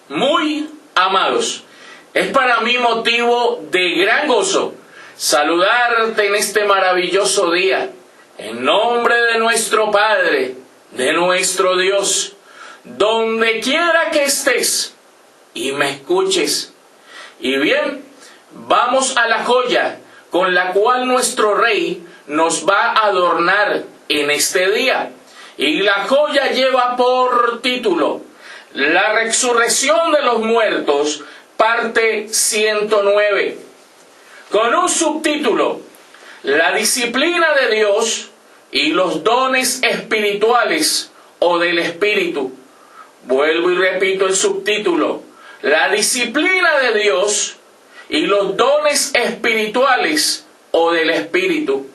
Muy amados, es para mí motivo de gran gozo saludarte en este maravilloso día, en nombre de nuestro Padre, de nuestro Dios, donde quiera que estés y me escuches. Y bien, vamos a la joya con la cual nuestro Rey nos va a adornar en este día. Y la joya lleva por título La resurrección de los muertos, parte 109, con un subtítulo: La disciplina de Dios y los dones espirituales o del Espíritu. Vuelvo y repito el subtítulo: La disciplina de Dios y los dones espirituales o del Espíritu.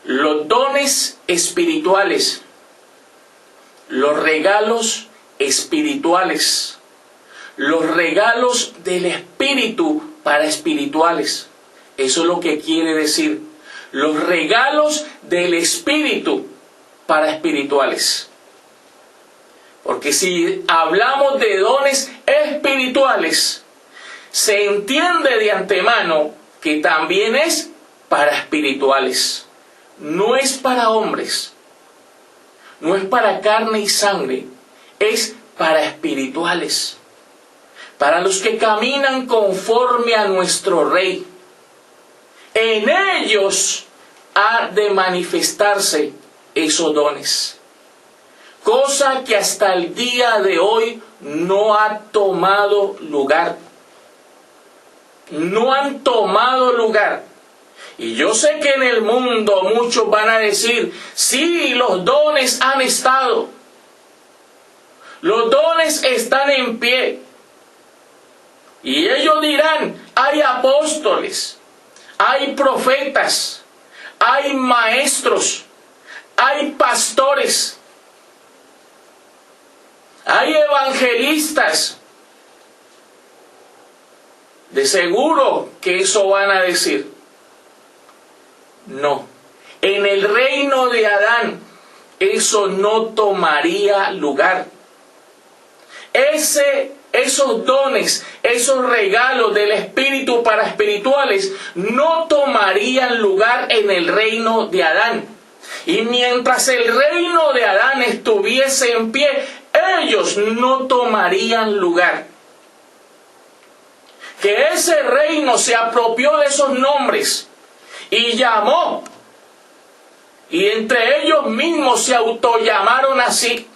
Los dones espirituales, los regalos espirituales, los regalos del Espíritu para espirituales. Eso es lo que quiere decir. Los regalos del Espíritu para espirituales. Porque si hablamos de dones espirituales, se entiende de antemano que también es para espirituales. No es para hombres, no es para carne y sangre, es para espirituales, para los que caminan conforme a nuestro Rey. En ellos ha de manifestarse esos dones, cosa que hasta el día de hoy no ha tomado lugar. No han tomado lugar. Y yo sé que en el mundo muchos van a decir: sí, los dones han estado. Los dones están en pie. Y ellos dirán: hay apóstoles, hay profetas, hay maestros, hay pastores, hay evangelistas. De seguro que eso van a decir. No, en el reino de Adán eso no tomaría lugar. Esos dones, esos regalos del Espíritu para espirituales no tomarían lugar en el reino de Adán. Y mientras el reino de Adán estuviese en pie, ellos no tomarían lugar. Que ese reino se apropió de esos nombres y llamó, y entre ellos mismos se autollamaron así.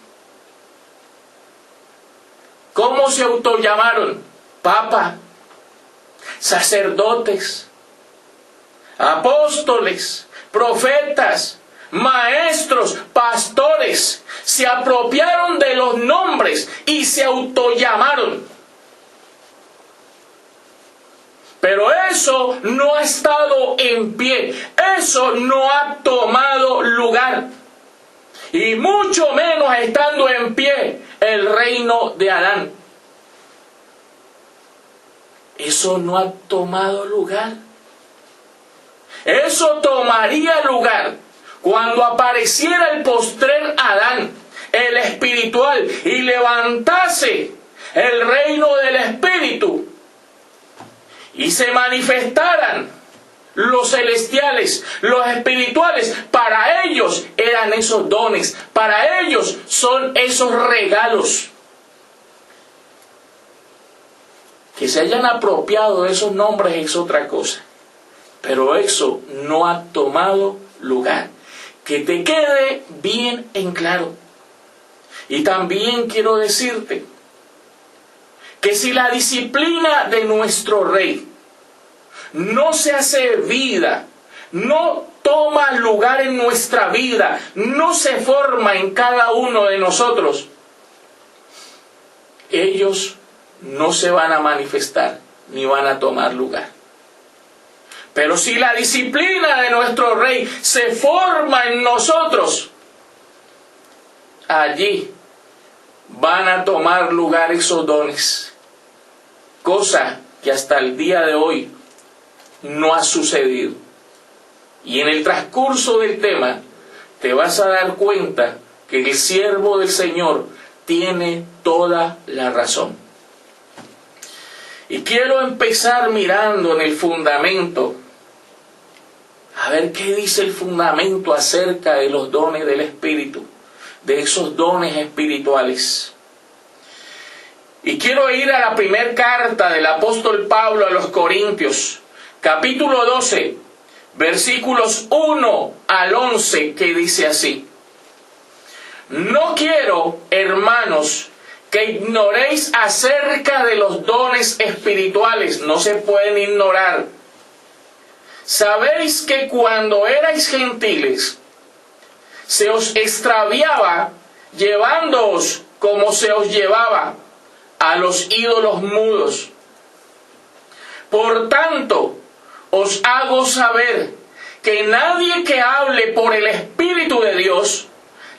¿Cómo se autollamaron? Papa, sacerdotes, apóstoles, profetas, maestros, pastores. Se apropiaron de los nombres y se autollamaron. Pero eso no ha estado en pie, eso no ha tomado lugar. Y mucho menos estando en pie el reino de Adán. Eso no ha tomado lugar. Eso tomaría lugar cuando apareciera el postrer Adán, el espiritual, y levantase el reino del Espíritu. Y se manifestaran los celestiales, los espirituales. Para ellos eran esos dones, para ellos son esos regalos. Que se hayan apropiado de esos nombres es otra cosa, pero eso no ha tomado lugar. Que te quede bien en claro. Y también quiero decirte que si la disciplina de nuestro Rey no se hace vida, no toma lugar en nuestra vida, no se forma en cada uno de nosotros, ellos no se van a manifestar ni van a tomar lugar. Pero si la disciplina de nuestro Rey se forma en nosotros, allí van a tomar lugar esos dones. Cosa que hasta el día de hoy no ha sucedido. Y en el transcurso del tema te vas a dar cuenta que el siervo del Señor tiene toda la razón. Y quiero empezar mirando en el fundamento, a ver qué dice el fundamento acerca de los dones del Espíritu, de esos dones espirituales. Y quiero ir a la primera carta del apóstol Pablo a los Corintios, capítulo 12, versículos 1 al 11, que dice así: No quiero, hermanos, que ignoréis acerca de los dones espirituales, no se pueden ignorar. Sabéis que cuando erais gentiles, se os extraviaba, llevándoos como se os llevaba a los ídolos mudos. Por tanto, os hago saber que nadie que hable por el Espíritu de Dios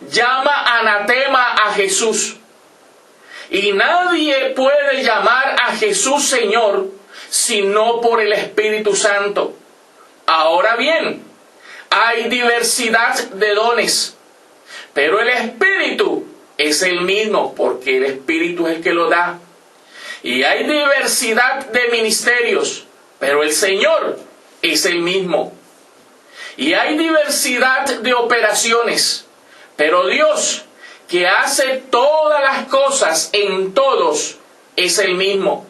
llama anatema a Jesús. Y nadie puede llamar a Jesús Señor sino por el Espíritu Santo. Ahora bien, hay diversidad de dones, pero el Espíritu es el mismo, porque el Espíritu es el que lo da. Y hay diversidad de ministerios, pero el Señor es el mismo. Y hay diversidad de operaciones, pero Dios, que hace todas las cosas en todos, es el mismo.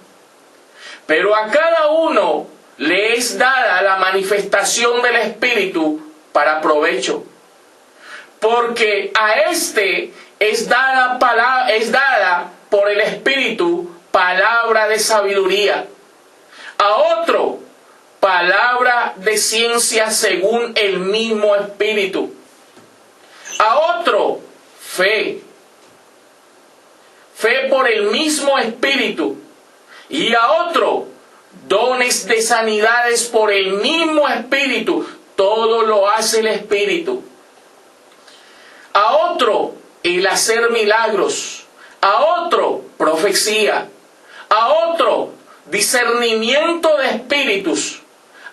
Pero a cada uno le es dada la manifestación del Espíritu para provecho. Porque a este es dada por el Espíritu palabra de sabiduría, a otro palabra de ciencia según el mismo Espíritu, a otro fe por el mismo Espíritu, y a otro dones de sanidades por el mismo Espíritu. Todo lo hace el Espíritu. A otro el hacer milagros, a otro profecía, a otro discernimiento de espíritus,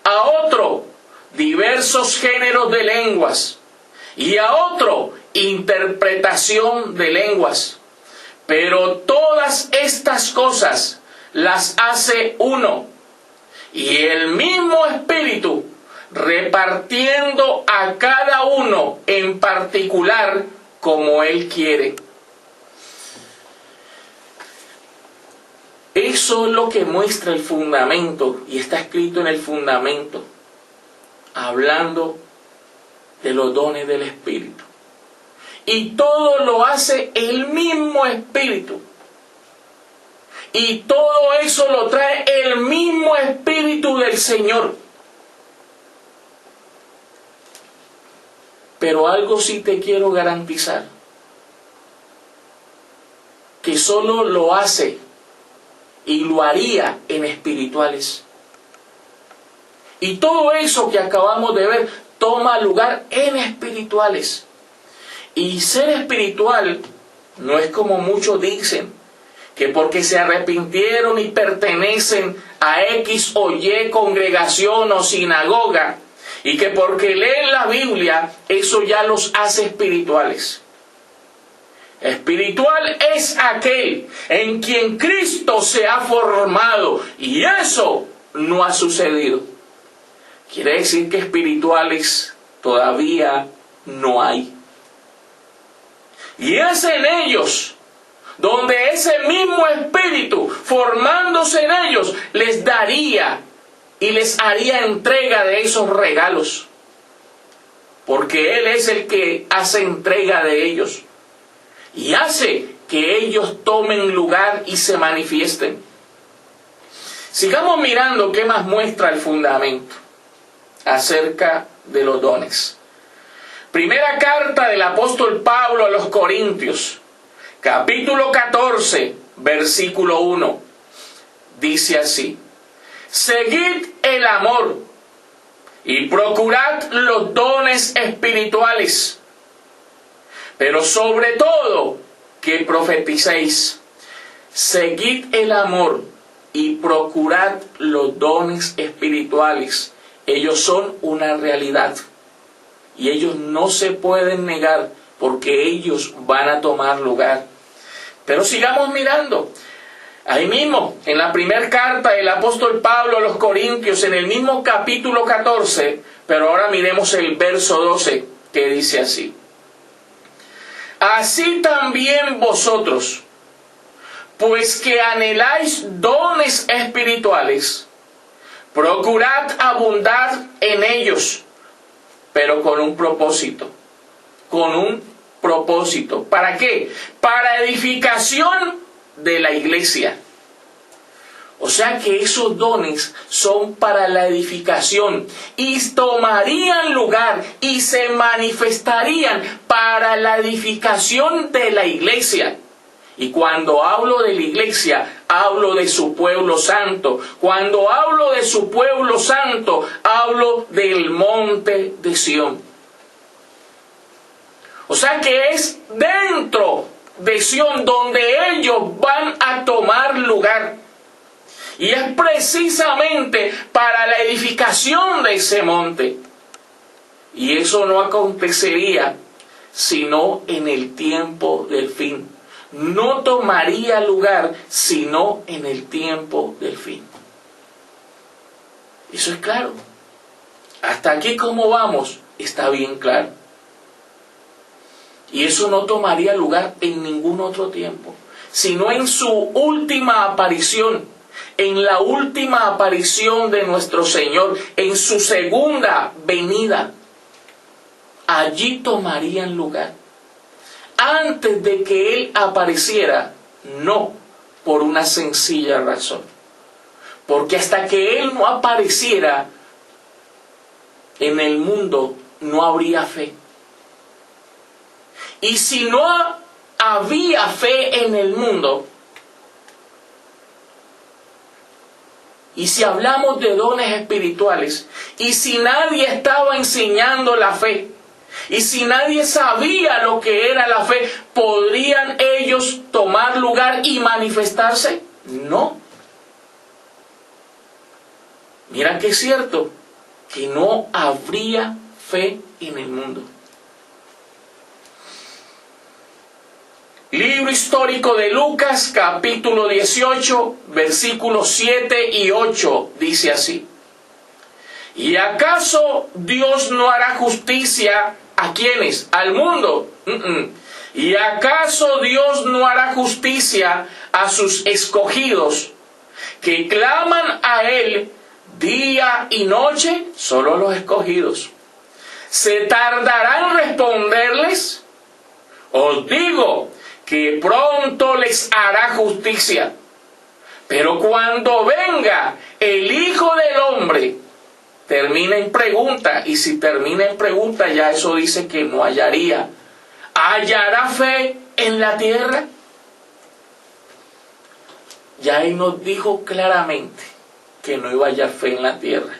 a otro diversos géneros de lenguas, y a otro interpretación de lenguas. Pero todas estas cosas las hace uno, y el mismo Espíritu, repartiendo a cada uno en particular como Él quiere. Eso es lo que muestra el fundamento, y está escrito en el fundamento, hablando de los dones del Espíritu. Y todo lo hace el mismo Espíritu. Y todo eso lo trae el mismo Espíritu del Señor. Pero algo sí te quiero garantizar, que solo lo hace y lo haría en espirituales. Y todo eso que acabamos de ver toma lugar en espirituales. Y ser espiritual no es como muchos dicen, que porque se arrepintieron y pertenecen a X o Y congregación o sinagoga, y que porque leen la Biblia, eso ya los hace espirituales. Espiritual es aquel en quien Cristo se ha formado, y eso no ha sucedido. Quiere decir que espirituales todavía no hay. Y es en ellos donde ese mismo Espíritu, formándose en ellos, les daría y les haría entrega de esos regalos. Porque Él es el que hace entrega de ellos. Y hace que ellos tomen lugar y se manifiesten. Sigamos mirando qué más muestra el fundamento acerca de los dones. Primera carta del apóstol Pablo a los Corintios, capítulo 14, versículo 1. Dice así: Seguid el amor y procurad los dones espirituales, pero sobre todo que profeticéis. Seguid el amor y procurad los dones espirituales. Ellos son una realidad y ellos no se pueden negar, porque ellos van a tomar lugar. Pero sigamos mirando. Ahí mismo, en la primera carta del apóstol Pablo a los Corintios, en el mismo capítulo 14, pero ahora miremos el verso 12, que dice así. Así también vosotros, pues que anheláis dones espirituales, procurad abundar en ellos, pero con un propósito. Con un propósito. ¿Para qué? Para edificación de la iglesia. O sea que esos dones son para la edificación y tomarían lugar y se manifestarían para la edificación de la iglesia. Y cuando hablo de la iglesia, hablo de su pueblo santo. Cuando hablo de su pueblo santo, hablo del monte de Sión. O sea que es dentro de Sión donde ellos van a tomar lugar. Y es precisamente para la edificación de ese monte. Y eso no acontecería sino en el tiempo del fin. No tomaría lugar sino en el tiempo del fin. Eso es claro. Hasta aquí como vamos está bien claro. Y eso no tomaría lugar en ningún otro tiempo, sino en su última aparición, en la última aparición de nuestro Señor, en su segunda venida. Allí tomarían lugar. Antes de que Él apareciera, no, por una sencilla razón. Porque hasta que Él no apareciera en el mundo, no habría fe. Y si no había fe en el mundo, y si hablamos de dones espirituales, y si nadie estaba enseñando la fe, y si nadie sabía lo que era la fe, ¿podrían ellos tomar lugar y manifestarse? No. Mira que es cierto que no habría fe en el mundo. Libro histórico de Lucas, capítulo 18, versículos 7 y 8, dice así. ¿Y acaso Dios no hará justicia a quiénes? ¿Al mundo? ¿Y acaso Dios no hará justicia a sus escogidos que claman a Él día y noche? Solo los escogidos. ¿Se tardará en responderles? Os digo que pronto les hará justicia. Pero cuando venga el Hijo del Hombre, termina en pregunta, y si termina en pregunta, ya eso dice que no hallaría. ¿Hallará fe en la tierra? Ya Él nos dijo claramente que no iba a hallar fe en la tierra.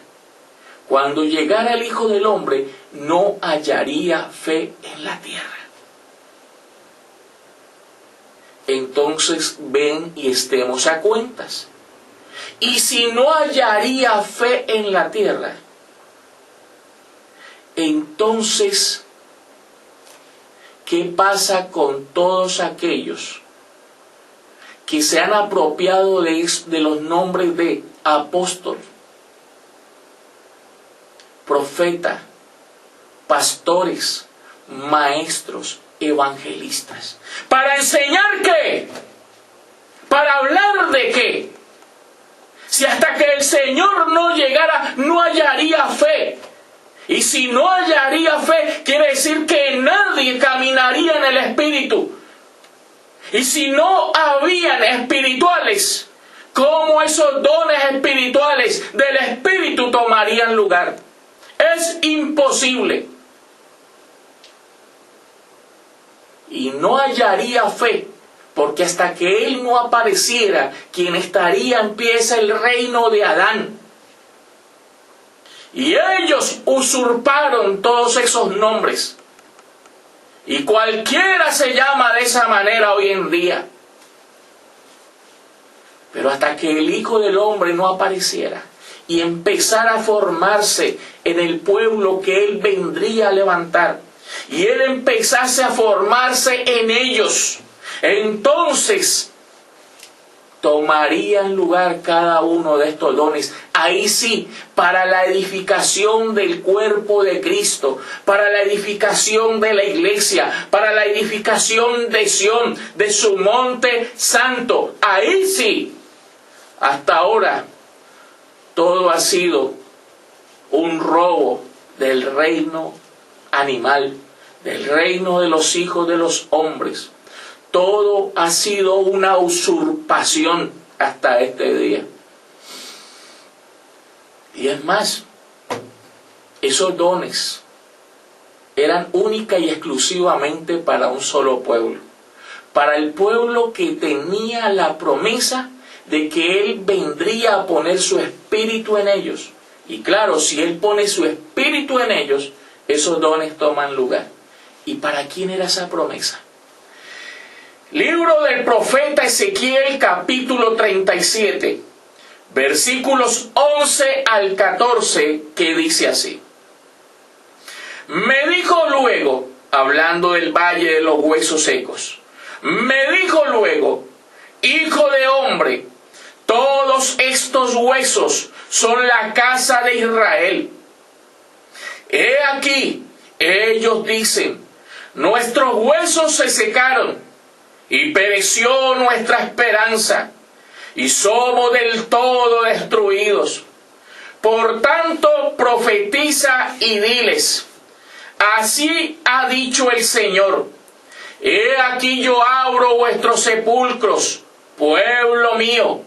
Cuando llegara el Hijo del Hombre, no hallaría fe en la tierra. Entonces ven y estemos a cuentas. Y si no hallaría fe en la tierra, entonces, ¿qué pasa con todos aquellos que se han apropiado de los nombres de apóstol, profeta, pastores, maestros, evangelistas? ¿Para enseñar qué? ¿Para hablar de qué? Si hasta que el Señor no llegara, no hallaría fe. Y si no hallaría fe, quiere decir que nadie caminaría en el Espíritu. Y si no habían espirituales, ¿cómo esos dones espirituales del Espíritu tomarían lugar? Es imposible. Y no hallaría fe, porque hasta que Él no apareciera, quien estaría en pie es el reino de Adán. Y ellos usurparon todos esos nombres. Y cualquiera se llama de esa manera hoy en día. Pero hasta que el Hijo del Hombre no apareciera y empezara a formarse en el pueblo que Él vendría a levantar, y Él empezase a formarse en ellos, entonces tomarían lugar cada uno de estos dones, ahí sí, para la edificación del cuerpo de Cristo, para la edificación de la iglesia, para la edificación de Sión, de su monte santo. Ahí sí, hasta ahora, todo ha sido un robo del reino animal, del reino de los hijos de los hombres. Todo ha sido una usurpación hasta este día. Y es más, esos dones eran única y exclusivamente para un solo pueblo. Para el pueblo que tenía la promesa de que Él vendría a poner su espíritu en ellos. Y claro, si Él pone su espíritu en ellos, esos dones toman lugar. ¿Y para quién era esa promesa? Libro del profeta Ezequiel, capítulo 37, versículos 11 al 14, que dice así. Me dijo luego, hablando del valle de los huesos secos, me dijo luego, hijo de hombre, todos estos huesos son la casa de Israel. He aquí, ellos dicen, nuestros huesos se secaron, y pereció nuestra esperanza, y somos del todo destruidos. Por tanto, profetiza y diles, así ha dicho el Señor, he aquí yo abro vuestros sepulcros, pueblo mío,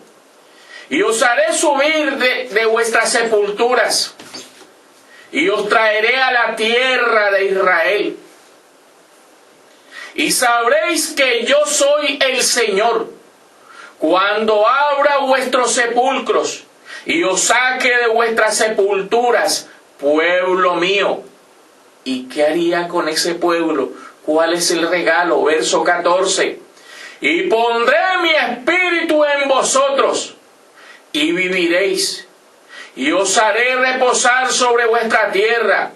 y os haré subir de vuestras sepulturas, y os traeré a la tierra de Israel. Y sabréis que yo soy el Señor, cuando abra vuestros sepulcros y os saque de vuestras sepulturas, pueblo mío. ¿Y qué haría con ese pueblo? ¿Cuál es el regalo? Verso 14. Y pondré mi espíritu en vosotros, y viviréis, y os haré reposar sobre vuestra tierra,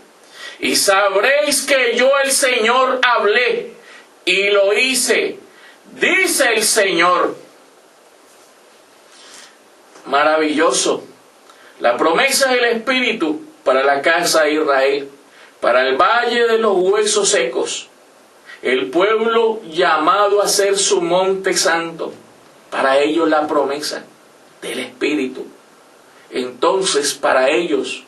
y sabréis que yo el Señor hablé, y lo hice, dice el Señor. Maravilloso. La promesa del Espíritu para la casa de Israel, para el valle de los huesos secos, el pueblo llamado a ser su monte santo, para ellos la promesa del Espíritu. Entonces, para ellos,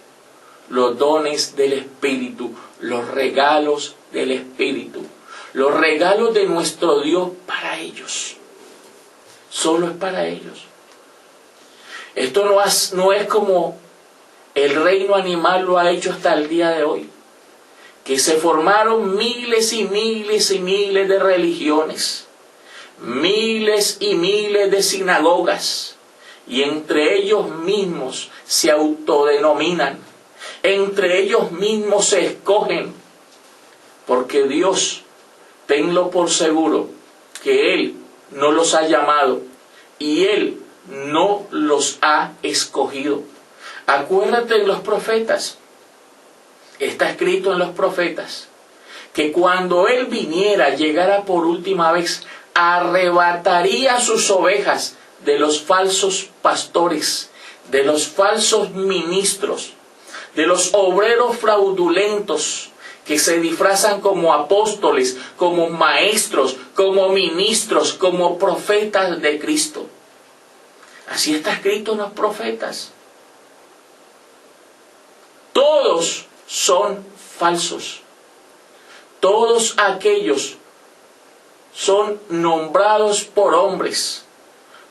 los dones del Espíritu, los regalos del Espíritu, los regalos de nuestro Dios para ellos. Solo es para ellos. Esto no es como el reino animal lo ha hecho hasta el día de hoy. Que se formaron miles y miles y miles de religiones. Miles y miles de sinagogas. Y entre ellos mismos se autodenominan. Entre ellos mismos se escogen. Porque Dios, tenlo por seguro, que Él no los ha llamado y Él no los ha escogido. Acuérdate de los profetas. Está escrito en los profetas que cuando Él viniera, llegara por última vez, arrebataría sus ovejas de los falsos pastores, de los falsos ministros, de los obreros fraudulentos, que se disfrazan como apóstoles, como maestros, como ministros, como profetas de Cristo. Así está escrito en los profetas. Todos son falsos. Todos aquellos son nombrados por hombres,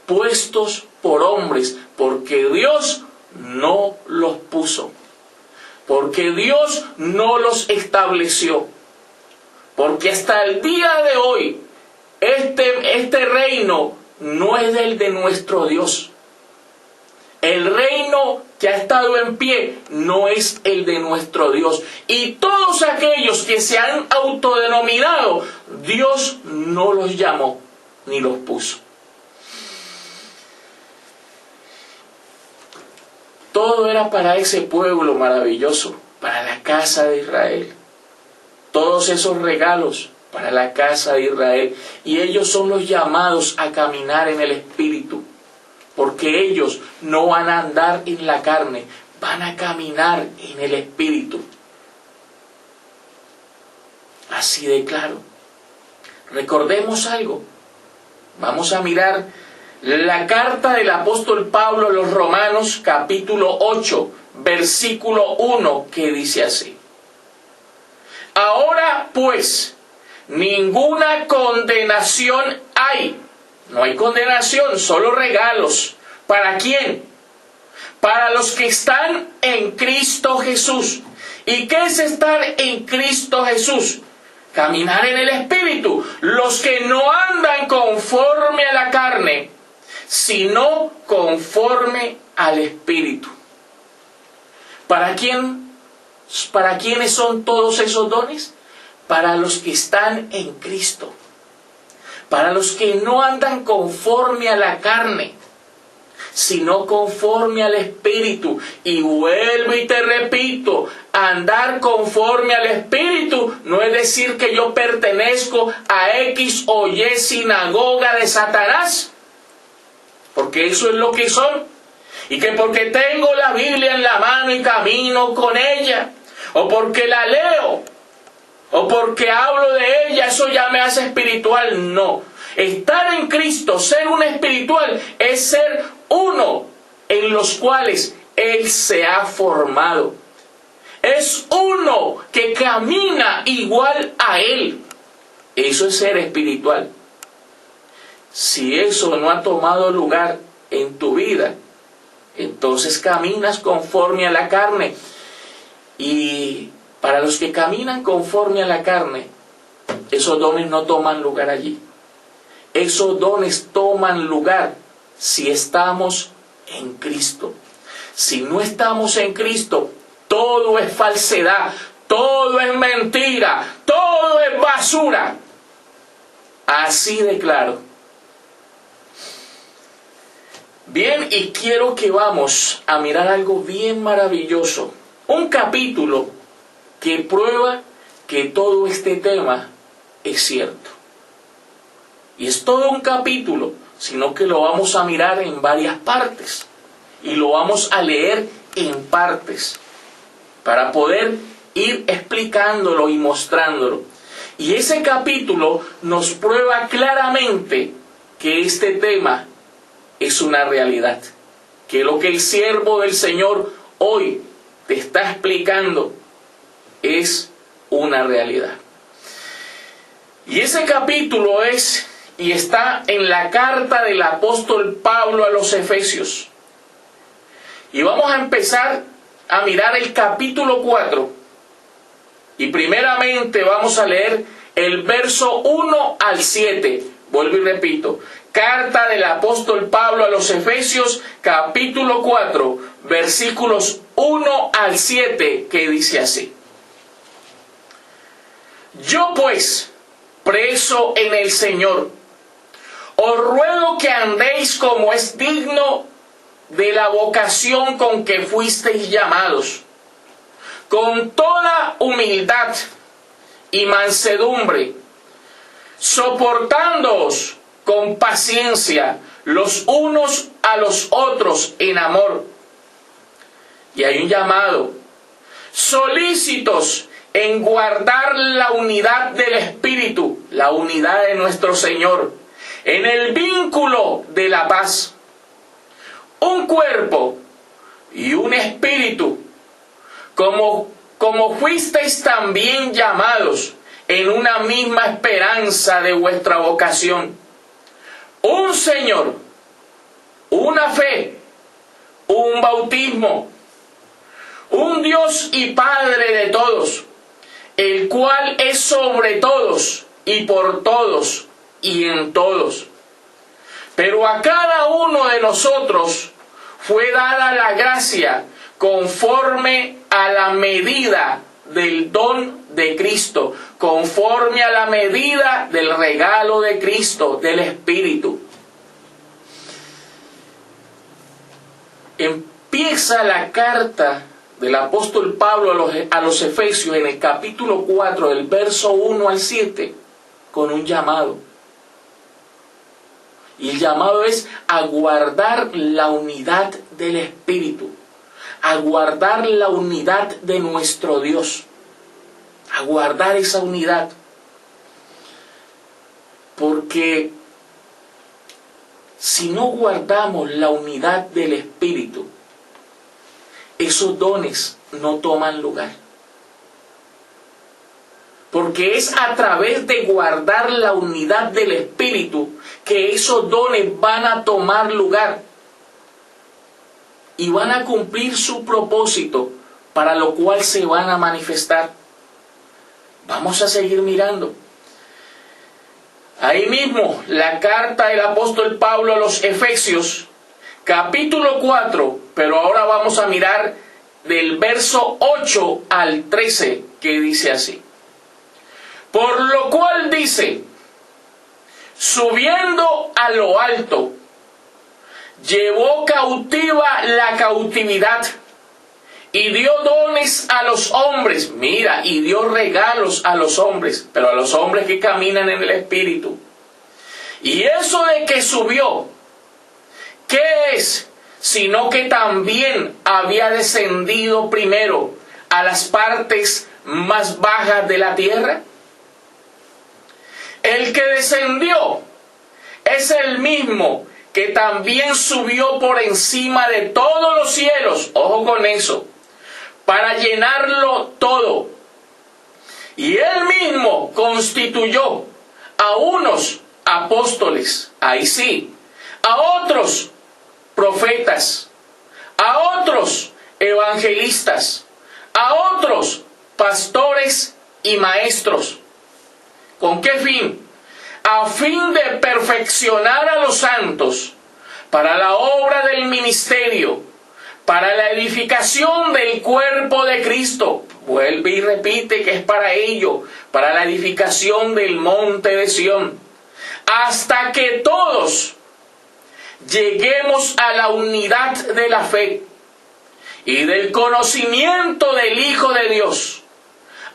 puestos por hombres, porque Dios no los puso. Porque Dios no los estableció. Porque hasta el día de hoy, este reino no es el de nuestro Dios. El reino que ha estado en pie no es el de nuestro Dios. Y todos aquellos que se han autodenominado, Dios no los llamó ni los puso. Todo era para ese pueblo maravilloso, para la casa de Israel. Todos esos regalos para la casa de Israel. Y ellos son los llamados a caminar en el Espíritu, porque ellos no van a andar en la carne, van a caminar en el Espíritu. Así de claro. Recordemos algo. Vamos a mirar la carta del apóstol Pablo a los Romanos, capítulo 8, versículo 1, que dice así: ahora pues, ninguna condenación hay. No hay condenación, solo regalos. ¿Para quién? Para los que están en Cristo Jesús. ¿Y qué es estar en Cristo Jesús? Caminar en el Espíritu. Los que no andan conforme a la carne, sino conforme al Espíritu. ¿Para quién? ¿Para quiénes son todos esos dones? Para los que están en Cristo. Para los que no andan conforme a la carne, sino conforme al Espíritu. Y vuelvo y te repito, andar conforme al Espíritu no es decir que yo pertenezco a X o Y sinagoga de Satanás, porque eso es lo que son. Y que porque tengo la Biblia en la mano y camino con ella, o porque la leo, o porque hablo de ella, eso ya me hace espiritual. No. Estar en Cristo, ser un espiritual, es ser uno en los cuales Él se ha formado. Es uno que camina igual a Él. Eso es ser espiritual. Si eso no ha tomado lugar en tu vida, entonces caminas conforme a la carne. Y para los que caminan conforme a la carne, esos dones no toman lugar allí. Esos dones toman lugar si estamos en Cristo. Si no estamos en Cristo, todo es falsedad, todo es mentira, todo es basura. Así de claro. Bien, y quiero que vamos a mirar algo bien maravilloso. Un capítulo que prueba que todo este tema es cierto. Y es todo un capítulo, sino que lo vamos a mirar en varias partes. Y lo vamos a leer en partes, para poder ir explicándolo y mostrándolo. Y ese capítulo nos prueba claramente que este tema es una realidad. Que lo que el siervo del Señor hoy te está explicando es una realidad. Y ese capítulo es y está en la carta del apóstol Pablo a los Efesios. Y vamos a empezar a mirar el capítulo 4. Y primeramente vamos a leer el verso 1 al 7. Vuelvo y repito. Carta del apóstol Pablo a los Efesios, capítulo 4, versículos 1 al 7, que dice así: yo pues, preso en el Señor, os ruego que andéis como es digno de la vocación con que fuisteis llamados, con toda humildad y mansedumbre, soportándoos con paciencia los unos a los otros en amor. Y hay un llamado: solícitos en guardar la unidad del Espíritu, la unidad de nuestro Señor, en el vínculo de la paz. Un cuerpo y un espíritu, como fuisteis también llamados en una misma esperanza de vuestra vocación. Un Señor, una fe, un bautismo, un Dios y Padre de todos, el cual es sobre todos y por todos y en todos. Pero a cada uno de nosotros fue dada la gracia conforme a la medida del don de Cristo, conforme a la medida del regalo de Cristo, del Espíritu. Empieza la carta del apóstol Pablo a los Efesios en el capítulo 4, del verso 1 al 7, con un llamado. Y el llamado es a guardar la unidad del Espíritu, a guardar la unidad de nuestro Dios, a guardar esa unidad. Porque si no guardamos la unidad del Espíritu, esos dones no toman lugar. Porque es a través de guardar la unidad del Espíritu que esos dones van a tomar lugar y van a cumplir su propósito para lo cual se van a manifestar. Vamos a seguir mirando. Ahí mismo, la carta del apóstol Pablo a los Efesios, capítulo 4, pero ahora vamos a mirar del verso 8 al 13, que dice así. Por lo cual dice, subiendo a lo alto, llevó cautiva la cautividad y dio dones a los hombres. Mira, y dio regalos a los hombres, pero a los hombres que caminan en el Espíritu. Y eso de que subió, ¿qué es? Sino que también había descendido primero a las partes más bajas de la tierra. El que descendió es el mismo que también subió por encima de todos los cielos, ojo con eso, para llenarlo todo. Y él mismo constituyó a unos apóstoles, ahí sí, a otros profetas, a otros evangelistas, a otros pastores y maestros. ¿Con qué fin? A fin de perfeccionar a los santos para la obra del ministerio, para la edificación del cuerpo de Cristo. Vuelve y repite que es para ello, para la edificación del monte de Sión, hasta que todos lleguemos a la unidad de la fe y del conocimiento del Hijo de Dios,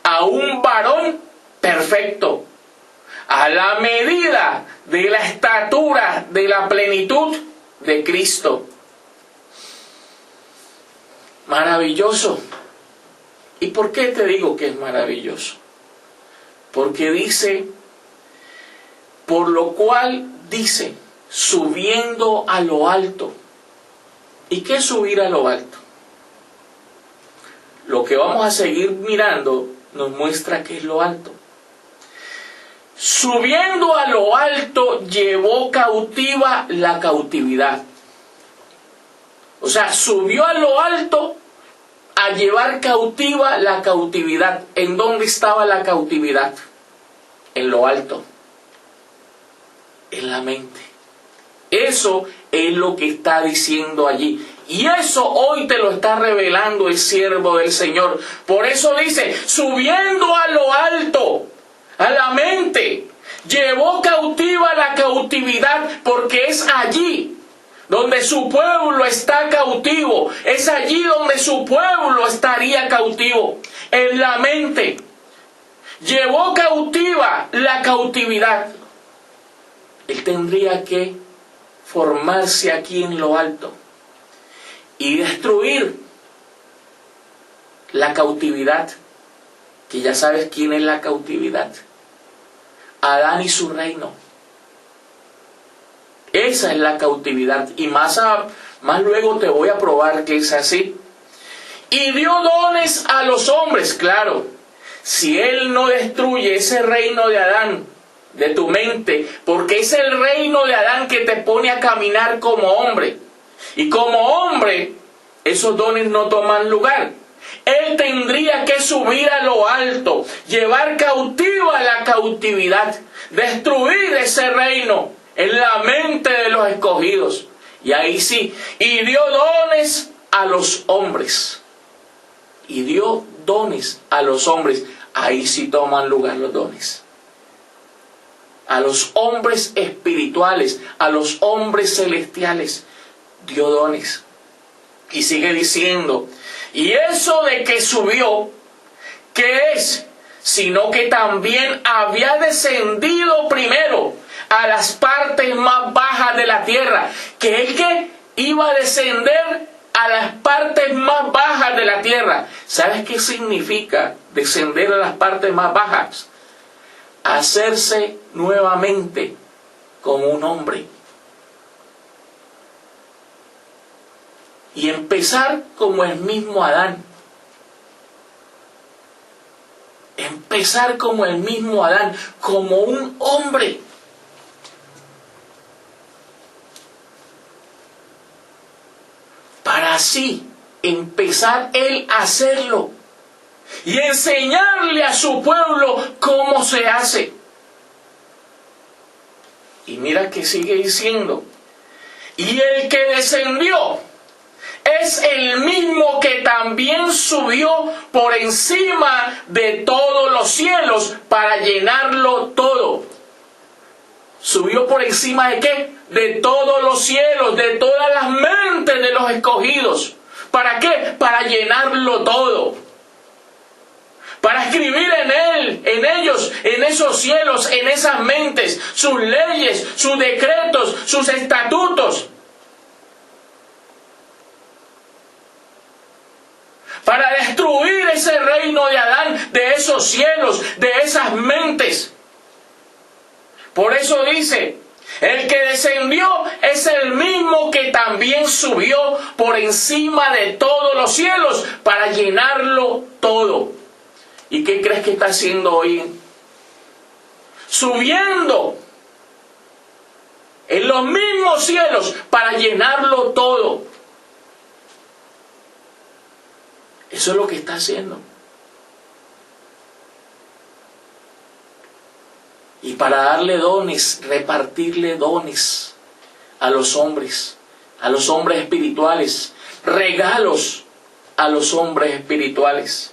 a un varón perfecto, a la medida de la estatura de la plenitud de Cristo. Maravilloso. ¿Y por qué te digo que es maravilloso? Porque dice, por lo cual dice, subiendo a lo alto. ¿Y qué es subir a lo alto? Lo que vamos a seguir mirando nos muestra qué es lo alto. Subiendo a lo alto, llevó cautiva la cautividad. O sea, subió a lo alto a llevar cautiva la cautividad. ¿En dónde estaba la cautividad? En lo alto. En la mente. Eso es lo que está diciendo allí. Y eso hoy te lo está revelando el siervo del Señor. Por eso dice, subiendo a lo alto, a la mente, llevó cautiva la cautividad, porque es allí donde su pueblo está cautivo, es allí donde su pueblo estaría cautivo, en la mente. Llevó cautiva la cautividad. Él tendría que formarse aquí en lo alto y destruir la cautividad, que ya sabes quién es la cautividad. Adán y su reino. Esa es la cautividad. Y más luego te voy a probar que es así. Y dio dones a los hombres. Claro, si él no destruye ese reino de Adán, de tu mente, porque es el reino de Adán que te pone a caminar como hombre. Y como hombre, esos dones no toman lugar. Él tendría que subir a lo alto, llevar cautiva la cautividad, destruir ese reino en la mente de los escogidos. Y ahí sí, y dio dones a los hombres. Y dio dones a los hombres. Ahí sí toman lugar los dones. A los hombres espirituales, a los hombres celestiales, dio dones. Y sigue diciendo, y eso de que subió, ¿qué es? sino que también había descendido primero a las partes más bajas de la tierra. Que él que iba a descender a las partes más bajas de la tierra. ¿Sabes qué significa descender a las partes más bajas? Hacerse nuevamente como un hombre. Y empezar como el mismo Adán. Empezar como el mismo Adán, como un hombre. Para así empezar él a hacerlo y enseñarle a su pueblo cómo se hace. Y mira que sigue diciendo, y el que descendió es el mismo que también subió por encima de todos los cielos para llenarlo todo. ¿Subió por encima de qué? De todos los cielos, de todas las mentes de los escogidos. ¿Para qué? Para llenarlo todo. Para escribir en él, en ellos, en esos cielos, en esas mentes, sus leyes, sus decretos, sus estatutos. Para destruir ese reino de Adán, de esos cielos, de esas mentes. Por eso dice, el que descendió es el mismo que también subió por encima de todos los cielos para llenarlo todo. ¿Y qué crees que está haciendo hoy? Subiendo en los mismos cielos para llenarlo todo. Eso es lo que está haciendo. Y para darle dones, repartirle dones a los hombres espirituales, regalos a los hombres espirituales.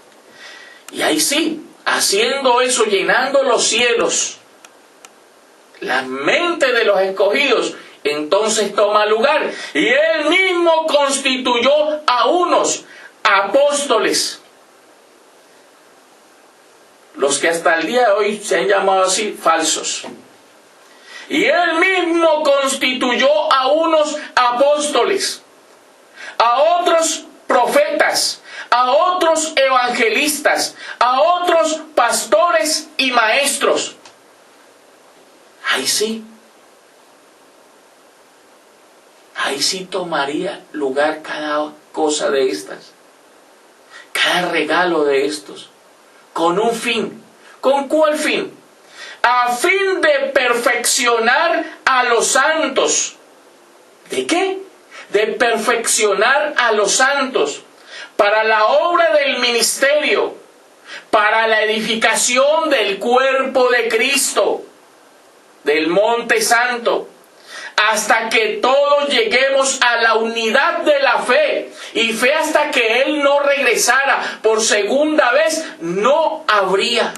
Y ahí sí, haciendo eso, llenando los cielos, la mente de los escogidos, entonces toma lugar. Y él mismo constituyó a unos apóstoles, los que hasta el día de hoy se han llamado así, falsos. Y él mismo constituyó a unos apóstoles, a otros profetas, a otros evangelistas, a otros pastores y maestros. Ahí sí tomaría lugar cada cosa de estas, cada regalo de estos, con un fin. ¿Con cuál fin? A fin de perfeccionar a los santos. ¿De qué? De perfeccionar a los santos para la obra del ministerio, para la edificación del cuerpo de Cristo, del monte santo, hasta que todos lleguemos a la unidad de la fe. Y fe hasta que Él no regresara por segunda vez, no habría.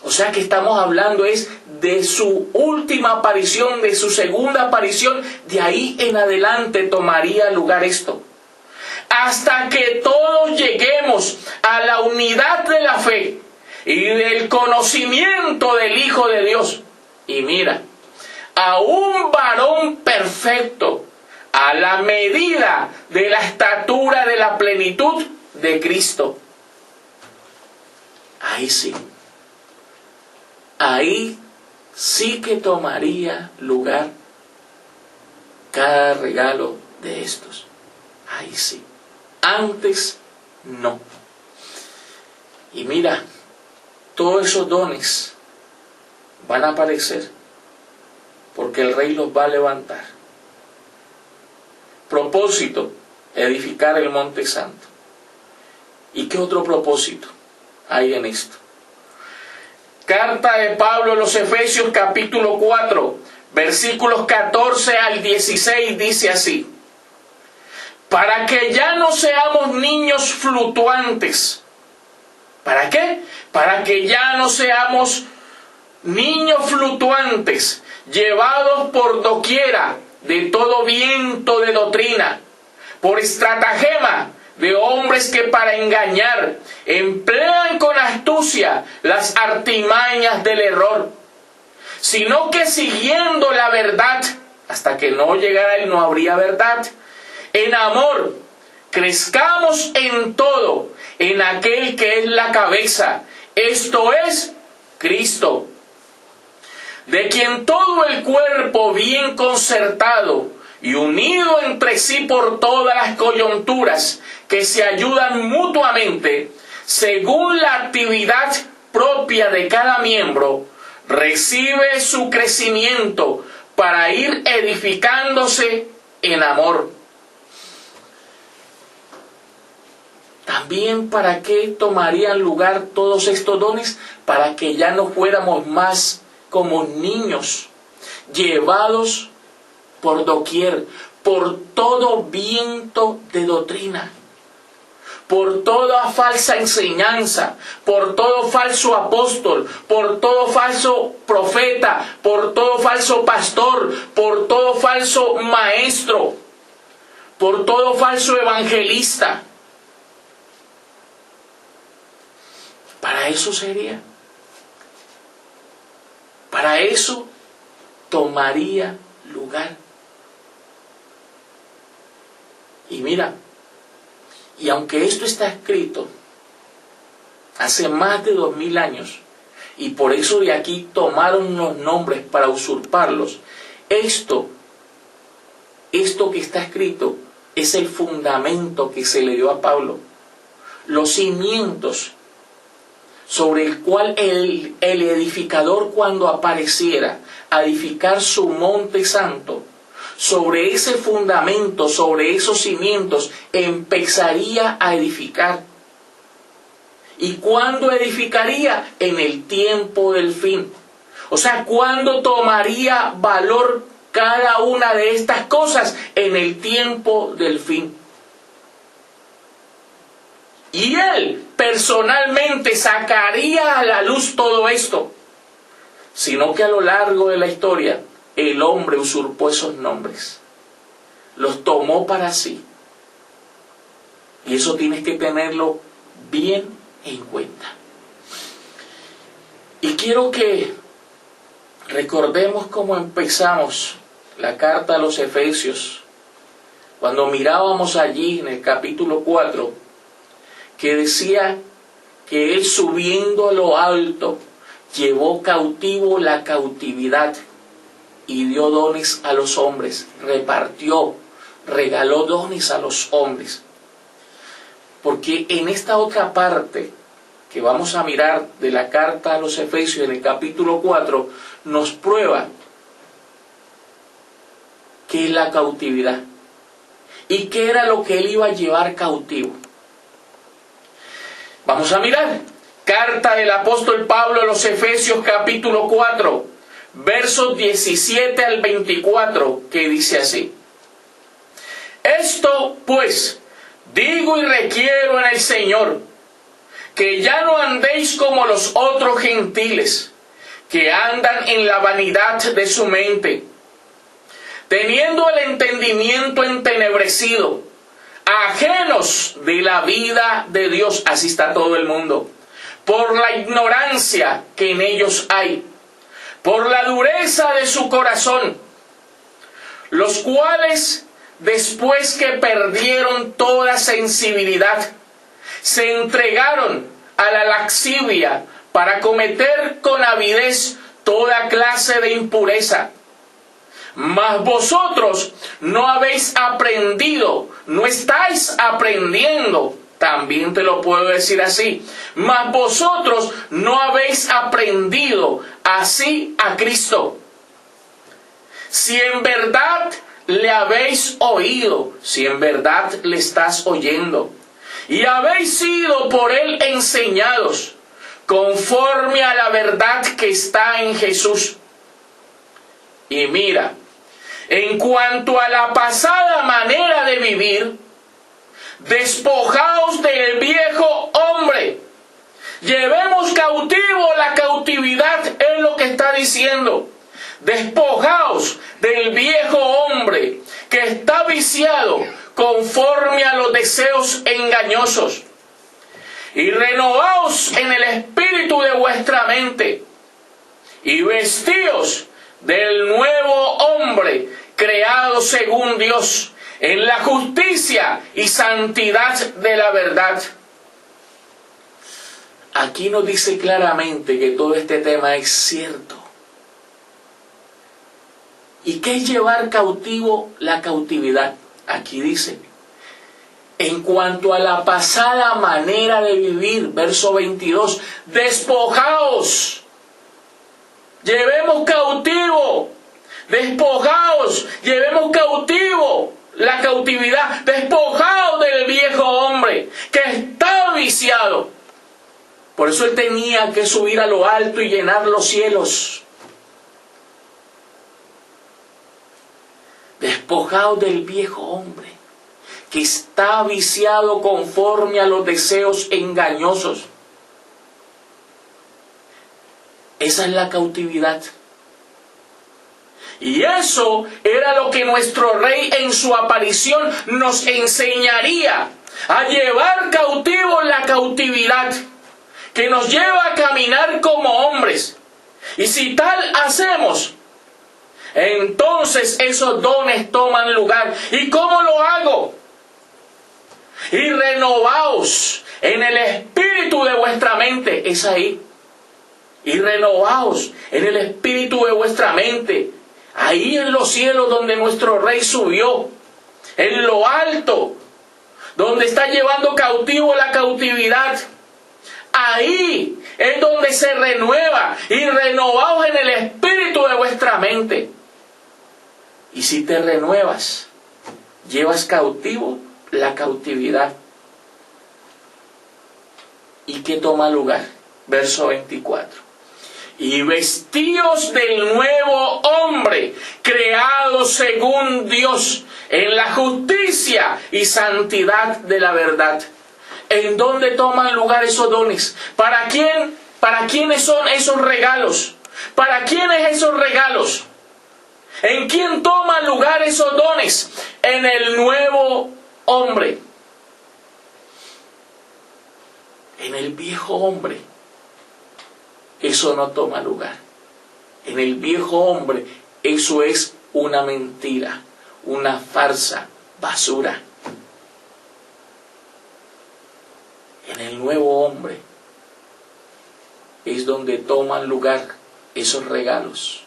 O sea que estamos hablando es de su última aparición, de su segunda aparición. De ahí en adelante tomaría lugar esto. Hasta que todos lleguemos a la unidad de la fe y del conocimiento del Hijo de Dios. Y mira, a un varón perfecto, a la medida de la estatura de la plenitud de Cristo. Ahí sí. Ahí sí que tomaría lugar cada regalo de estos. Ahí sí. Antes no. Y mira, todos esos dones van a aparecer porque el Rey los va a levantar. Propósito, edificar el monte santo. ¿Y qué otro propósito hay en esto? Carta de Pablo a los Efesios capítulo 4, versículos 14 al 16 dice así: para que ya no seamos niños fluctuantes. ¿Para qué? Para que ya no seamos niños fluctuantes, llevados por doquiera de todo viento de doctrina, por estratagema de hombres que para engañar emplean con astucia las artimañas del error, sino que siguiendo la verdad, hasta que no llegara Él no habría verdad, en amor crezcamos en todo, en aquel que es la cabeza, esto es Cristo, de quien todo el cuerpo bien concertado y unido entre sí por todas las coyunturas que se ayudan mutuamente, según la actividad propia de cada miembro, recibe su crecimiento para ir edificándose en amor. También, ¿para qué tomarían lugar todos estos dones? Para que ya no fuéramos más como niños, llevados por doquier, por todo viento de doctrina, por toda falsa enseñanza, por todo falso apóstol, por todo falso profeta, por todo falso pastor, por todo falso maestro, por todo falso evangelista. Para eso sería. Para eso tomaría lugar. Y mira, y aunque esto está escrito hace más de 2000 años, y por eso de aquí tomaron los nombres para usurparlos, esto que está escrito es el fundamento que se le dio a Pablo, los cimientos sobre el cual el edificador, cuando apareciera a edificar su monte santo, sobre ese fundamento, sobre esos cimientos, empezaría a edificar. ¿Y cuándo edificaría? En el tiempo del fin. O sea, ¿cuándo tomaría valor cada una de estas cosas? En el tiempo del fin. Y Él personalmente sacaría a la luz todo esto, sino que a lo largo de la historia el hombre usurpó esos nombres, los tomó para sí, y eso tienes que tenerlo bien en cuenta. Y quiero que recordemos cómo empezamos la carta a los Efesios, cuando mirábamos allí en el capítulo 4, que decía que Él, subiendo a lo alto, llevó cautivo la cautividad y dio dones a los hombres, repartió, regaló dones a los hombres. Porque en esta otra parte que vamos a mirar de la carta a los Efesios, en el capítulo 4, nos prueba qué es la cautividad y qué era lo que Él iba a llevar cautivo. Vamos a mirar. Carta del apóstol Pablo a los Efesios, capítulo 4, versos 17 al 24, que dice así: Esto, pues, digo y requiero en el Señor, que ya no andéis como los otros gentiles, que andan en la vanidad de su mente, teniendo el entendimiento entenebrecido, ajenos de la vida de Dios, así está todo el mundo, por la ignorancia que en ellos hay, por la dureza de su corazón, los cuales, después que perdieron toda sensibilidad, se entregaron a la lascivia para cometer con avidez toda clase de impureza. Mas vosotros no habéis aprendido, no estáis aprendiendo, también te lo puedo decir así, mas vosotros no habéis aprendido así a Cristo. Si en verdad le habéis oído, si en verdad le estás oyendo, y habéis sido por Él enseñados, conforme a la verdad que está en Jesús. Y mira, en cuanto a la pasada manera de vivir, despojaos del viejo hombre. Llevemos cautivo la cautividad, es lo que está diciendo. Despojaos del viejo hombre que está viciado conforme a los deseos engañosos. Y renovaos en el espíritu de vuestra mente, y vestíos del nuevo hombre, creado según Dios, en la justicia y santidad de la verdad. Aquí nos dice claramente que todo este tema es cierto. ¿Y qué es llevar cautivo la cautividad? Aquí dice, en cuanto a la pasada manera de vivir, verso 22, despojaos, llevemos cautivo, despojaos, llevemos cautivo la cautividad, despojaos del viejo hombre que está viciado. Por eso él tenía que subir a lo alto y llenar los cielos. Despojaos del viejo hombre que está viciado conforme a los deseos engañosos. Esa es la cautividad. Y eso era lo que nuestro Rey en su aparición nos enseñaría, a llevar cautivo la cautividad, que nos lleva a caminar como hombres. Y si tal hacemos, entonces esos dones toman lugar. ¿Y cómo lo hago? Y renovaos en el espíritu de vuestra mente. Es ahí. Y renovaos en el espíritu de vuestra mente. Ahí en los cielos donde nuestro Rey subió. En lo alto. Donde está llevando cautivo la cautividad. Ahí es donde se renueva. Y renovaos en el espíritu de vuestra mente. Y si te renuevas, llevas cautivo la cautividad. ¿Y qué toma lugar? Verso 24. Y vestíos del nuevo hombre, creado según Dios, en la justicia y santidad de la verdad. ¿En dónde toman lugar esos dones? ¿Para quién? ¿Para quiénes son esos regalos? ¿Para quiénes esos regalos? ¿En quién toman lugar esos dones? En el nuevo hombre. En el viejo hombre. Eso no toma lugar. En el viejo hombre, eso es una mentira, una farsa, basura. En el nuevo hombre es donde toman lugar esos regalos.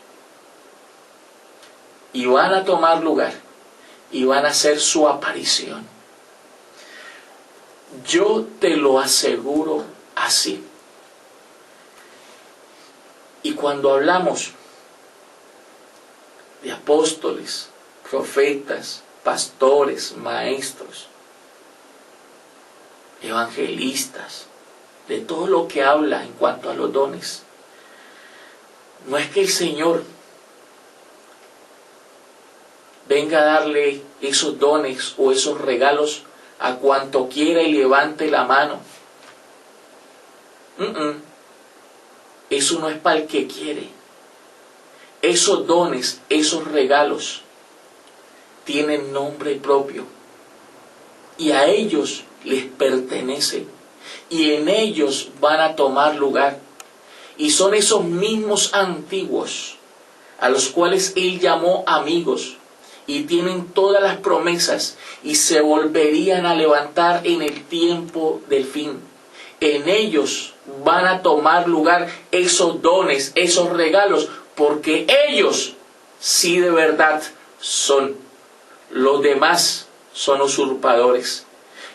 Y van a tomar lugar y van a hacer su aparición. Yo te lo aseguro así. Y cuando hablamos de apóstoles, profetas, pastores, maestros, evangelistas, de todo lo que habla en cuanto a los dones, no es que el Señor venga a darle esos dones o esos regalos a cuanto quiera y levante la mano. Eso no es para el que quiere. Esos dones, esos regalos, tienen nombre propio. Y a ellos les pertenece. Y en ellos van a tomar lugar. Y son esos mismos antiguos, a los cuales Él llamó amigos. Y tienen todas las promesas. Y se volverían a levantar en el tiempo del fin. En ellos van a tomar lugar esos dones, esos regalos, porque ellos sí de verdad son. Los demás son usurpadores.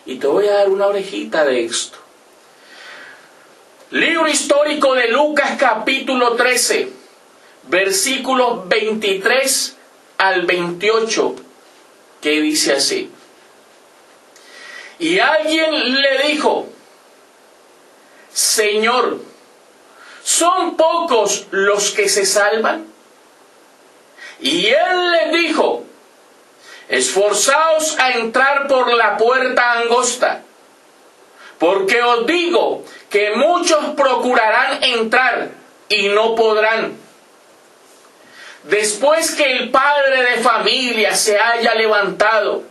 Y te voy a dar una orejita de esto. Libro histórico de Lucas capítulo 13, versículos 23 al 28, que dice así. Y alguien le dijo: Señor, ¿son pocos los que se salvan? Y él les dijo: esforzaos a entrar por la puerta angosta, porque os digo que muchos procurarán entrar y no podrán. después que el padre de familia se haya levantado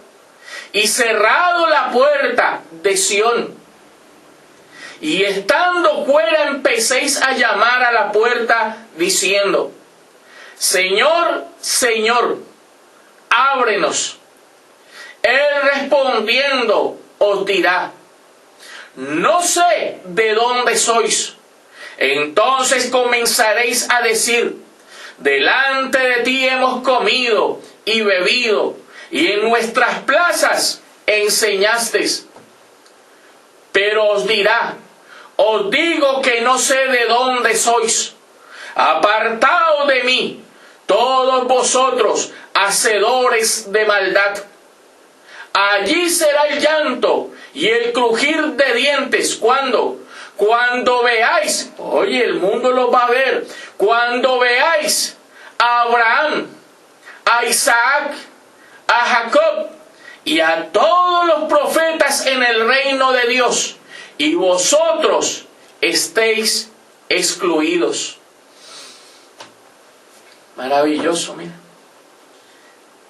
y cerrado la puerta de Sión, y estando fuera empecéis a llamar a la puerta diciendo: Señor, Señor, ábrenos. Él respondiendo os dirá: no sé de dónde sois. Entonces comenzaréis a decir: delante de ti hemos comido y bebido, y en nuestras plazas enseñaste. Pero os dirá: os digo que no sé de dónde sois. Apartaos de mí, todos vosotros, hacedores de maldad. Allí será el llanto y el crujir de dientes. ¿Cuándo? Cuando veáis, oye, el mundo lo va a ver, cuando veáis a Abraham, a Isaac, a Jacob y a todos los profetas en el reino de Dios, y vosotros estéis excluidos. Maravilloso, mira.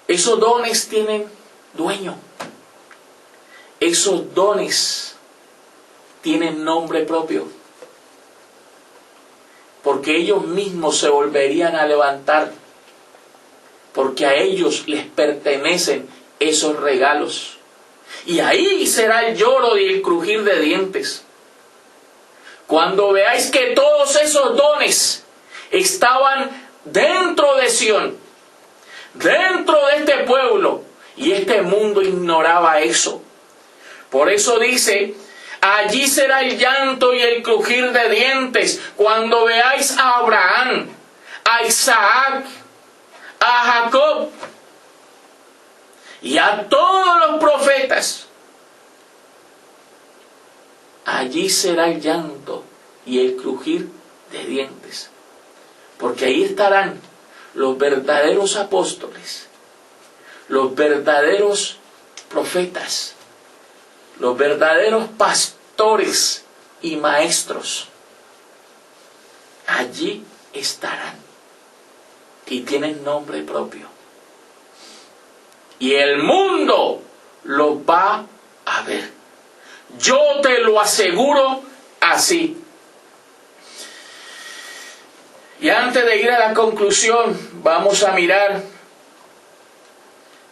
Esos dones tienen dueño. Esos dones tienen nombre propio. Porque ellos mismos se volverían a levantar. Porque a ellos les pertenecen esos regalos. Y ahí será el lloro y el crujir de dientes. Cuando veáis que todos esos dones estaban dentro de Sión, dentro de este pueblo, y este mundo ignoraba eso. Por eso dice: allí será el llanto y el crujir de dientes cuando veáis a Abraham, a Isaac, a Jacob y a todos los profetas. Allí será el llanto y el crujir de dientes, porque ahí estarán los verdaderos apóstoles, los verdaderos profetas, los verdaderos pastores y maestros. Allí estarán y tienen nombre propio. Y el mundo los va a ver. Yo te lo aseguro así. Y antes de ir a la conclusión, vamos a mirar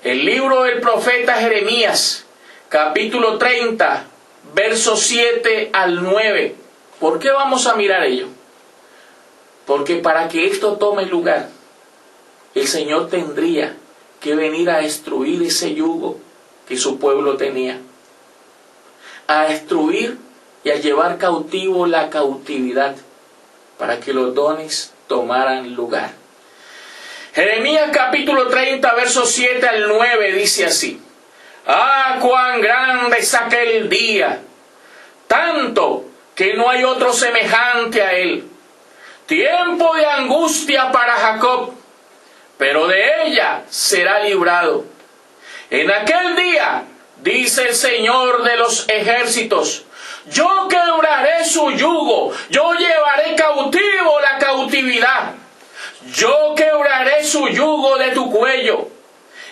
el libro del profeta Jeremías, capítulo 30, versos 7 al 9. ¿Por qué vamos a mirar ello? Porque para que esto tome lugar, el Señor tendría que venir a destruir ese yugo que su pueblo tenía, a destruir y a llevar cautivo la cautividad, para que los dones tomaran lugar. Jeremías capítulo 30, versos 7 al 9 dice así: ¡ah, cuán grande es aquel día! Tanto que no hay otro semejante a él. Tiempo de angustia para Jacob, pero de ella será librado. En aquel día, dice el Señor de los ejércitos, yo quebraré su yugo, yo llevaré cautivo la cautividad, yo quebraré su yugo de tu cuello,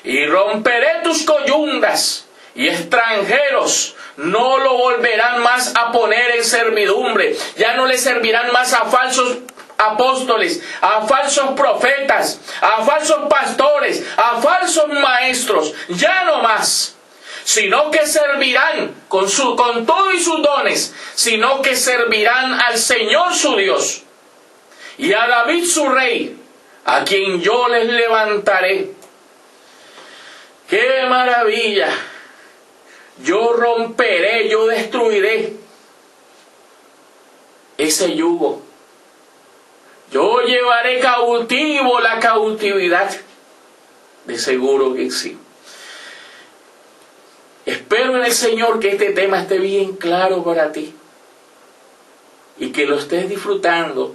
y romperé tus coyundas, y extranjeros no lo volverán más a poner en servidumbre, ya no le servirán más a falsos apóstoles, a falsos profetas, a falsos pastores, a falsos maestros, ya no más, sino que servirán con todo y sus dones, sino que servirán al Señor su Dios y a David su rey, a quien yo les levantaré. ¡Qué maravilla! Yo romperé, yo destruiré ese yugo. Yo llevaré cautivo la cautividad. De seguro que sí. Espero en el Señor que este tema esté bien claro para ti. Y que lo estés disfrutando,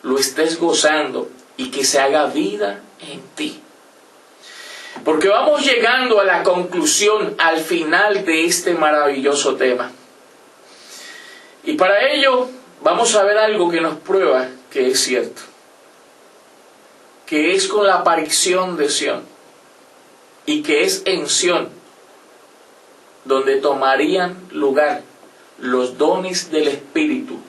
lo estés gozando y que se haga vida en ti. Porque vamos llegando a la conclusión, al final de este maravilloso tema. Y para ello vamos a ver algo que nos prueba que es cierto. que es con la aparición de Sión, y que es en Sión donde tomarían lugar los dones del Espíritu,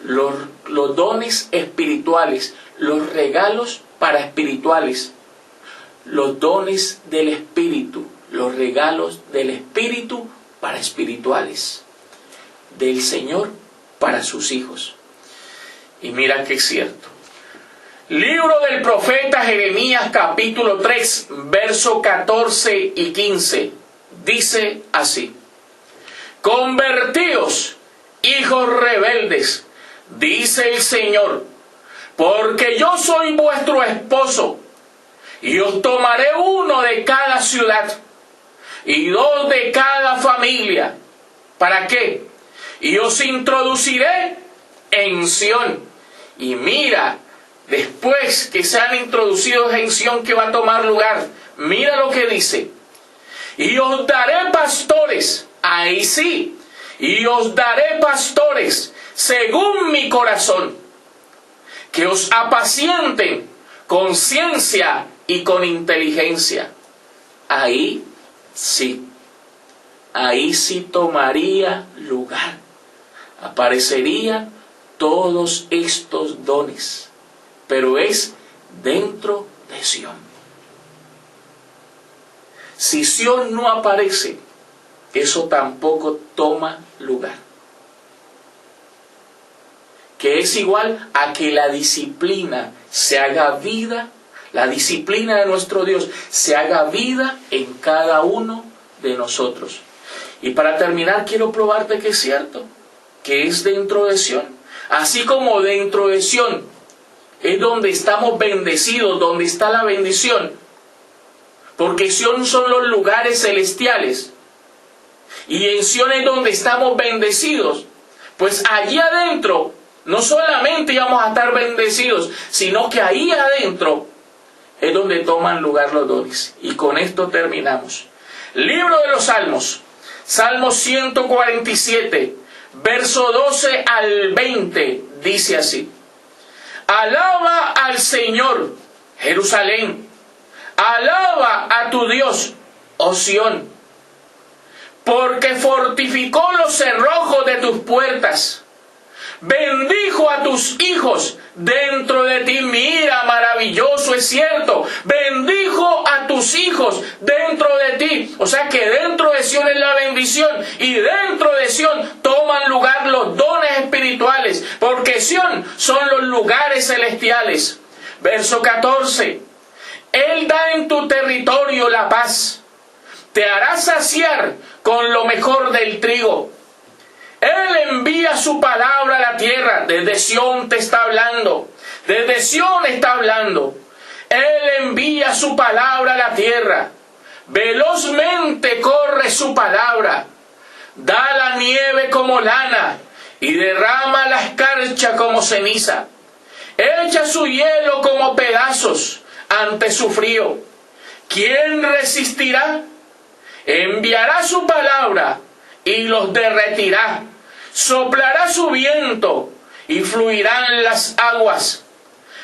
los dones espirituales, los regalos para espirituales, los dones del Espíritu, los regalos del Espíritu para espirituales, del Señor para sus hijos. Y mira que es cierto. Libro del profeta Jeremías, capítulo 3, verso 14 y 15, dice así: Convertíos, hijos rebeldes, dice el Señor, porque yo soy vuestro esposo, y os tomaré uno de cada ciudad, y dos de cada familia. ¿Para qué? Y os introduciré en Sión. Y mira, después que sean introducidos en Sión, que va a tomar lugar, mira lo que dice: y os daré pastores, ahí sí, y os daré pastores según mi corazón, que os apacienten con ciencia y con inteligencia. Ahí sí tomaría lugar, aparecerían todos estos dones, pero es dentro de Sión. Si Sión no aparece, eso tampoco toma lugar. Que es igual a que la disciplina se haga vida, la disciplina de nuestro Dios se haga vida en cada uno de nosotros. Y para terminar, quiero probarte que es cierto, que es dentro de Sión. Así como dentro de Sión es donde estamos bendecidos, donde está la bendición, porque Sión son los lugares celestiales, y en Sión es donde estamos bendecidos. Pues allí adentro no solamente íbamos a estar bendecidos, sino que ahí adentro es donde toman lugar los dones. Y con esto terminamos. Libro de los Salmos, Salmo 147, verso 12 al 20, dice así: Alaba al Señor, Jerusalén, alaba a tu Dios, oh Sión, porque fortificó los cerrojos de tus puertas, bendijo a tus hijos dentro de ti. Mira, maravilloso, es cierto, bendijo a tus hijos dentro de ti. O sea que dentro de Sión es la bendición, y dentro de Sión toman lugar los dones espirituales, porque Sión son los lugares celestiales. Verso 14: Él da en tu territorio la paz, te hará saciar con lo mejor del trigo. Él envía su palabra a la tierra. Desde Sión te está hablando. Desde Sión está hablando. Él envía su palabra a la tierra. Velozmente corre su palabra. Da la nieve como lana y derrama la escarcha como ceniza. Echa su hielo como pedazos ante su frío. ¿Quién resistirá? Enviará su palabra y los derretirá. Soplará su viento y fluirán las aguas.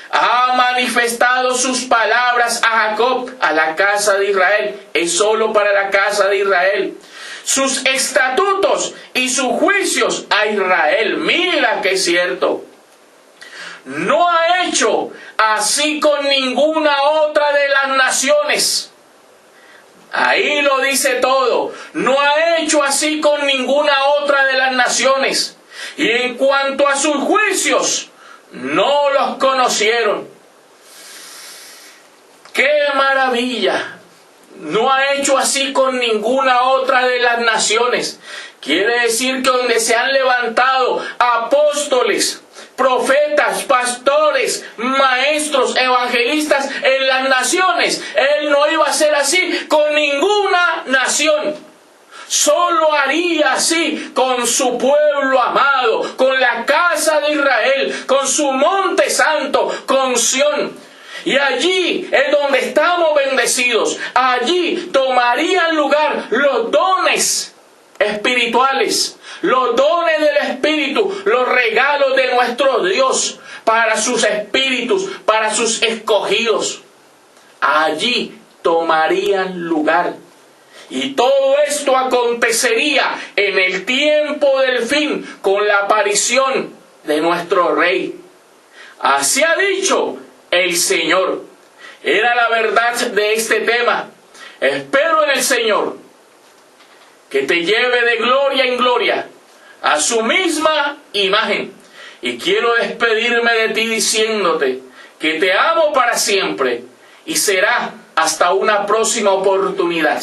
Ha manifestado sus palabras a Jacob, a la casa de Israel. Es solo para la casa de Israel. Sus estatutos y sus juicios a Israel. Mira que es cierto. No ha hecho así con ninguna otra de las naciones. Ahí lo dice todo. No ha hecho así con ninguna otra de las naciones. Y en cuanto a sus juicios, no los conocieron. ¡Qué maravilla! No ha hecho así con ninguna otra de las naciones. Quiere decir que donde se han levantado apóstoles, profetas, pastores, maestros, evangelistas en las naciones, Él no iba a hacer así con ninguna nación. Solo haría así con su pueblo amado, con la casa de Israel, con su monte santo, con Sión. Y allí es donde estamos bendecidos. Allí tomarían lugar los dones espirituales, los dones del Espíritu, los regalos de nuestro Dios, para sus espíritus, para sus escogidos. Allí tomarían lugar. Y todo esto acontecería en el tiempo del fin, con la aparición de nuestro Rey. Así ha dicho el Señor. Era la verdad de este tema. Espero en el Señor que te lleve de gloria en gloria a su misma imagen. Y quiero despedirme de ti diciéndote que te amo para siempre y será hasta una próxima oportunidad.